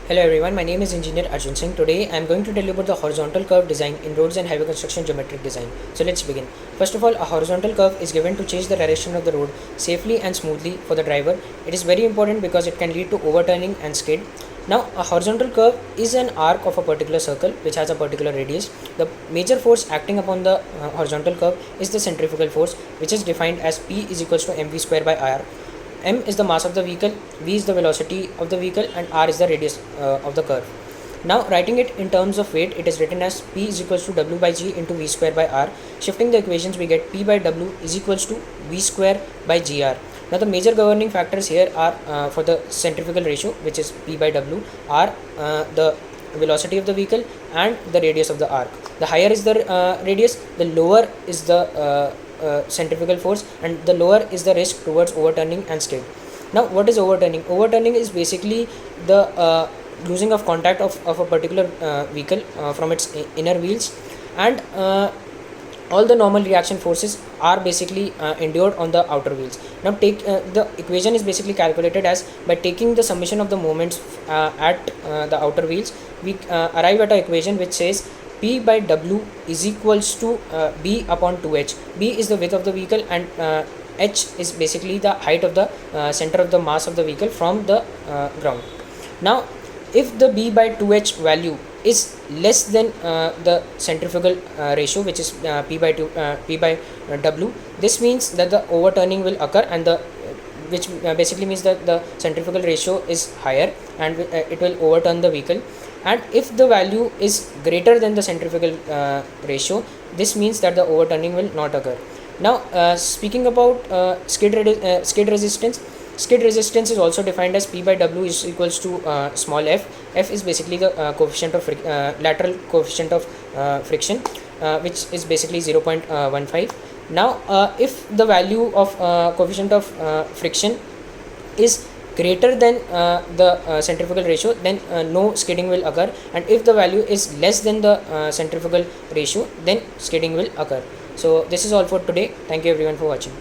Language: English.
Hello everyone, my name is Engineer Arjun Singh. Today I am going to tell you about the horizontal curve design in roads and highway construction geometric design. So let's begin. First of all, a horizontal curve is given to change the direction of the road safely and smoothly for the driver. It is very important because it can lead to overturning and skid. Now, a horizontal curve is an arc of a particular circle which has a particular radius. The major force acting upon the horizontal curve is the centrifugal force, which is defined as P is equals to mv square by r. M is the mass of the vehicle, V is the velocity of the vehicle, and R is the radius of the curve. Now, writing it in terms of weight, it is written as P is equals to W by G into V square by R. Shifting the equations, we get P by W is equals to V square by GR. Now, the major governing factors here are for the centrifugal ratio, which is P by W, R, the velocity of the vehicle, and the radius of the arc. The higher is the radius, the lower is the centrifugal force, and the lower is the risk towards overturning and skid. Now, what is overturning? Overturning is basically the losing of contact of a particular vehicle from its inner wheels, and all the normal reaction forces are basically endured on the outer wheels. Now, take the equation is basically calculated as by taking the summation of the moments at the outer wheels. We arrive at an equation which says P by W is equals to B upon 2H. B is the width of the vehicle, and H is basically the height of the center of the mass of the vehicle from the ground. Now, if the B by 2H value is less than the centrifugal ratio, which is P by W, this means that the overturning will occur, and the which basically means that the centrifugal ratio is higher, and it will overturn the vehicle. And if the value is greater than the centrifugal ratio, this means that the overturning will not occur. Now, speaking about skid resistance, skid resistance is also defined as P by W is equals to small f. F is basically the coefficient of lateral coefficient of friction, which is basically 0.15. Now, if the value of coefficient of friction is greater than the centrifugal ratio, then no skidding will occur, and if the value is less than the centrifugal ratio, then skidding will occur. So this is all for today. Thank you everyone for watching.